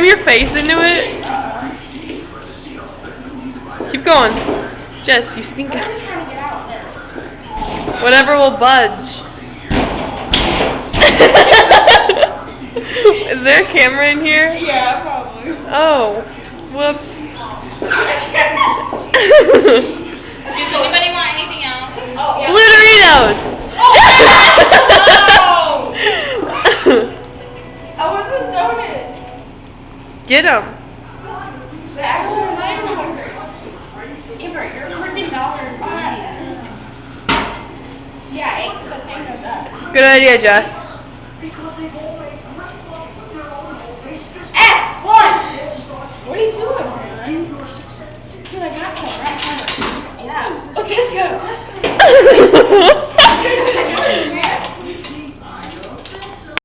your face into it? Keep going. Jess, you stink. Whatever will budge. Is there a camera in here? Yeah, probably. Oh. Whoops. Does anybody want anything else? Oh, yeah. Glitteritos! I want the donut. Get them. The actual name number. Amber, you're $14. Yeah, it's the same as that. Good idea, Jess. What? What are you doing, man? Dude, I got some right. Yeah. Okay, let's go.